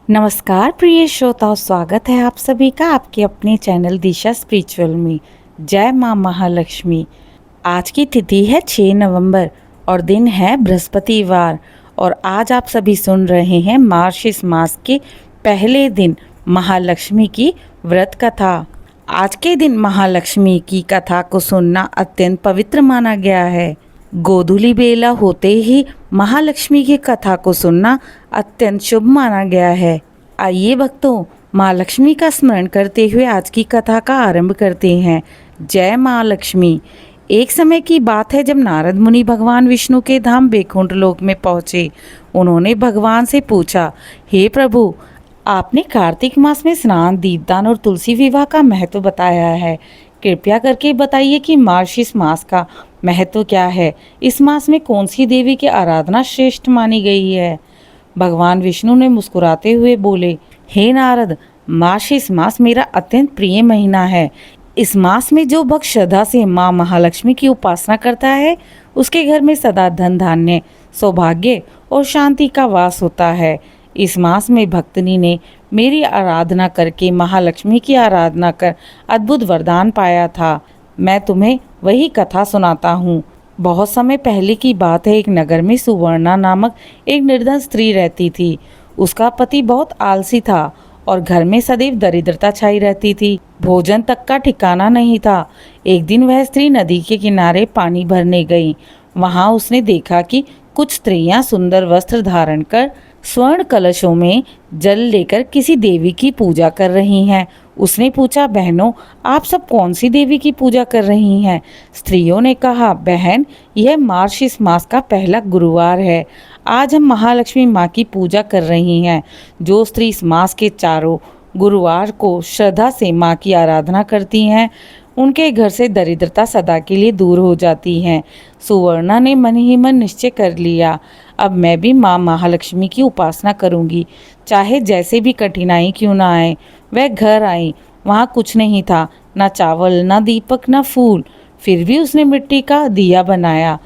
नमस्कार प्रिय श्रोताओं, स्वागत है आप सभी का आपके अपने चैनल दिशा स्पिरिचुअल में। जय माँ महालक्ष्मी। आज की तिथि है 6 नवंबर और दिन है बृहस्पतिवार। और आज आप सभी सुन रहे हैं मार्गशीर्ष मास के पहले दिन महालक्ष्मी की व्रत कथा। आज के दिन महालक्ष्मी की कथा को सुनना अत्यंत पवित्र माना गया है। गोधूली बेला होते ही महालक्ष्मी की कथा को सुनना अत्यंत शुभ माना गया है। आइए भक्तों, माँ लक्ष्मी का स्मरण करते हुए आज की कथा का आरंभ करते हैं। जय माँ लक्ष्मी। एक समय की बात है जब नारद मुनि भगवान विष्णु के धाम बैकुंठ लोक में पहुँचे। उन्होंने भगवान से पूछा, हे प्रभु, आपने कार्तिक मास में स्नान, दीपदान और तुलसी विवाह का महत्व बताया है। कृपया करके बताइए कि मार्गशीर्ष मास का महत्व क्या है। इस मास में कौन सी देवी की आराधना श्रेष्ठ मानी गई है। भगवान विष्णु ने मुस्कुराते हुए बोले, हे नारद, मार्गशीर्ष मास मेरा अत्यंत प्रिय महीना है। इस मास में जो भक्त श्रद्धा से माँ महालक्ष्मी की उपासना करता है, उसके घर में सदा धन धान्य, सौभाग्य और शांति का वास होता है। इस मास में भक्तनी ने मेरी आराधना करके महालक्ष्मी की आराधना कर अद्भुत वरदान पाया था। मैं तुम्हें वही कथा सुनाता हूँ। बहुत समय पहले की बात है, एक नगर में सुवर्णा नामक एक निर्धन स्त्री रहती थी। उसका पति बहुत आलसी था और घर में सदैव दरिद्रता छाई रहती थी। भोजन तक का ठिकाना नहीं था। एक दिन वह स्त्री नदी के किनारे पानी भरने गई। वहां उसने देखा कि कुछ स्त्रियां सुंदर वस्त्र धारण कर स्वर्ण कलशों में जल लेकर किसी देवी की पूजा कर रही हैं। उसने पूछा, बहनों, आप सब कौन सी देवी की पूजा कर रही हैं? स्त्रियों ने कहा, बहन, यह मार्गशीर्ष मास का पहला गुरुवार है। आज हम महालक्ष्मी माँ की पूजा कर रही हैं। जो स्त्री इस मास के चारों गुरुवार को श्रद्धा से माँ की आराधना करती हैं, उनके घर से दरिद्रता सदा के लिए दूर हो जाती है। सुवर्णा ने मन ही मन निश्चय कर लिया, अब मैं भी माँ महालक्ष्मी की उपासना करूंगी, चाहे जैसे भी कठिनाई क्यों ना आए। वह घर आई। वहाँ कुछ नहीं था, ना चावल, ना दीपक, ना फूल। फिर भी उसने मिट्टी का दिया बनाया,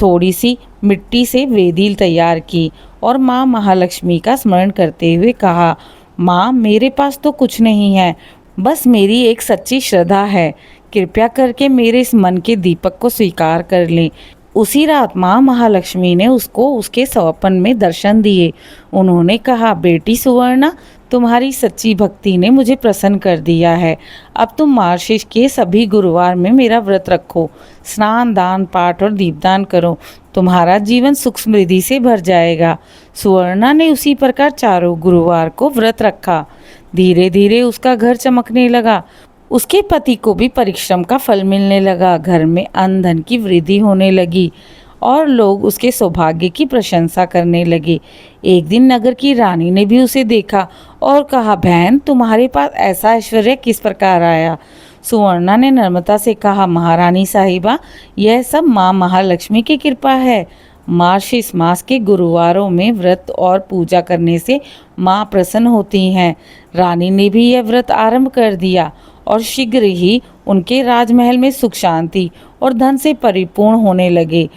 थोड़ी सी मिट्टी से वेदी तैयार की और माँ महालक्ष्मी का स्मरण करते हुए कहा, माँ, मेरे पास तो कुछ नहीं है, बस मेरी एक सच्ची श्रद्धा है। कृपया करके मेरे इस मन के दीपक को स्वीकार कर लें। उसी रात माँ महालक्ष्मी ने उसको उसके स्वप्न में दर्शन दिए। उन्होंने कहा, बेटी सुवर्णा, तुम्हारी सच्ची भक्ति ने मुझे प्रसन्न कर दिया है। अब तुम मार्गशीर्ष के सभी गुरुवार में मेरा व्रत रखो, स्नान, दान, पाठ और दीपदान करो। तुम्हारा जीवन सुख समृद्धि से भर जाएगा। सुवर्णा ने उसी प्रकार चारों गुरुवार को व्रत रखा। धीरे धीरे उसका घर चमकने लगा। उसके पति को भी परिश्रम का फल मिलने लगा। घर में अन्न धन की वृद्धि होने लगी और लोग उसके सौभाग्य की प्रशंसा करने लगे। एक दिन नगर की रानी ने भी उसे देखा और कहा, बहन, तुम्हारे पास ऐसा ऐश्वर्य किस प्रकार आया? सुवर्णा ने नम्रता से कहा, महारानी साहिबा, यह सब माँ महालक्ष्मी की कृपा है। मार्गशीर्ष मास के गुरुवारों में व्रत और पूजा करने से माँ प्रसन्न होती हैं। रानी ने भी यह व्रत आरंभ कर दिया और शीघ्र ही उनके राजमहल में सुख, शांति और धन से परिपूर्ण होने लगे।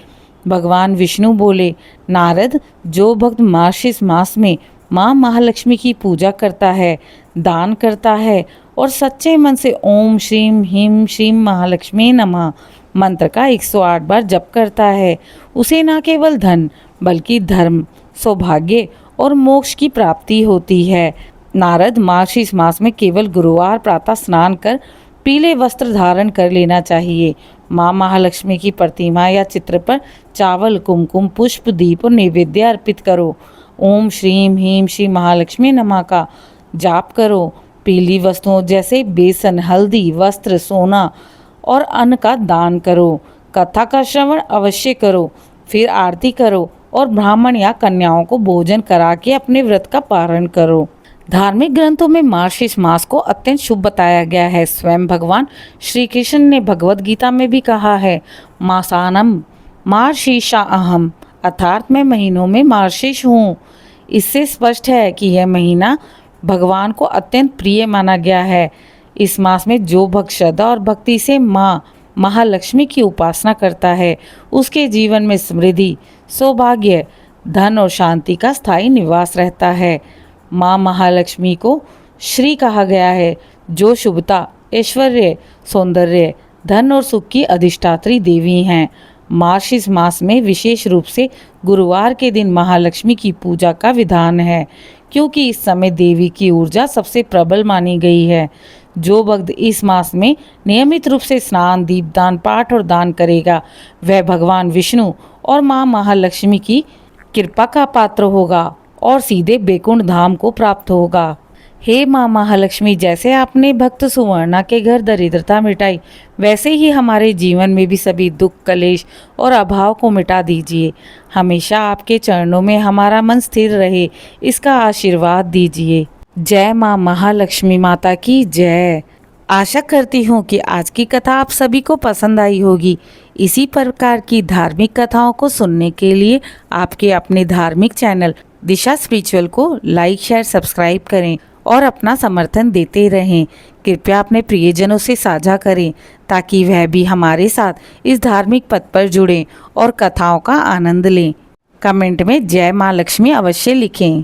भगवान विष्णु बोले, नारद, जो भक्त मार्गशीर्ष मास में माँ महालक्ष्मी की पूजा करता है, दान करता है और सच्चे मन से ओम श्रीम ह्रीम श्रीम महालक्ष्मी नमः मंत्र का 108 बार जप करता है, उसे न केवल धन बल्कि धर्म, सौभाग्य और मोक्ष की प्राप्ति होती है। नारद, मार्गशीर्ष मास में केवल गुरुवार प्रातः स्नान कर पीले वस्त्र धारण कर लेना चाहिए। माँ महालक्ष्मी की प्रतिमा या चित्र पर चावल, कुमकुम, पुष्प, दीप और नैवेद्य अर्पित करो। ओम श्रीम ह्रीम श्री महालक्ष्मी नमः का जाप करो। पीली वस्तुओं जैसे बेसन, हल्दी, वस्त्र, सोना और अन्न का दान करो। कथा का श्रवण अवश्य करो। फिर आरती करो और ब्राह्मण या कन्याओं को भोजन करा के अपने व्रत का पारण करो। धार्मिक ग्रंथों में मार्गशीर्ष मास को अत्यंत शुभ बताया गया है। स्वयं भगवान श्री कृष्ण ने भगवद गीता में भी कहा है, मासानम मार्गशीर्षा अहम, अर्थात मैं महीनों में मार्गशीर्ष हूँ। इससे स्पष्ट है कि यह महीना भगवान को अत्यंत प्रिय माना गया है। इस मास में जो भक्त श्रद्धा और भक्ति से माँ महालक्ष्मी की उपासना करता है, उसके जीवन में समृद्धि, सौभाग्य, धन और शांति का स्थायी निवास रहता है। माँ महालक्ष्मी को श्री कहा गया है, जो शुभता, ऐश्वर्य, सौंदर्य, धन और सुख की अधिष्ठात्री देवी हैं। मार्गशीर्ष मास में विशेष रूप से गुरुवार के दिन महालक्ष्मी की पूजा का विधान है, क्योंकि इस समय देवी की ऊर्जा सबसे प्रबल मानी गई है। जो भक्त इस मास में नियमित रूप से स्नान, दीपदान, पाठ और दान करेगा, वह भगवान विष्णु और माँ महालक्ष्मी की कृपा का पात्र होगा और सीधे बैकुंठ धाम को प्राप्त होगा। हे माँ महालक्ष्मी, जैसे आपने भक्त सुवर्णा के घर दरिद्रता मिटाई, वैसे ही हमारे जीवन में भी सभी दुख, कलेश और अभाव को मिटा दीजिए। हमेशा आपके चरणों में हमारा मन स्थिर रहे, इसका आशीर्वाद दीजिए। जय माँ महालक्ष्मी माता की जय। आशा करती हूँ कि आज की कथा आप सभी को पसंद आई होगी। इसी प्रकार की धार्मिक कथाओं को सुनने के लिए आपके अपने धार्मिक चैनल दिशा स्पिरिचुअल को लाइक, शेयर, सब्सक्राइब करें और अपना समर्थन देते रहें। कृपया अपने प्रियजनों से साझा करें ताकि वह भी हमारे साथ इस धार्मिक पथ पर जुड़ें और कथाओं का आनंद लें। कमेंट में जय माँ लक्ष्मी अवश्य लिखें।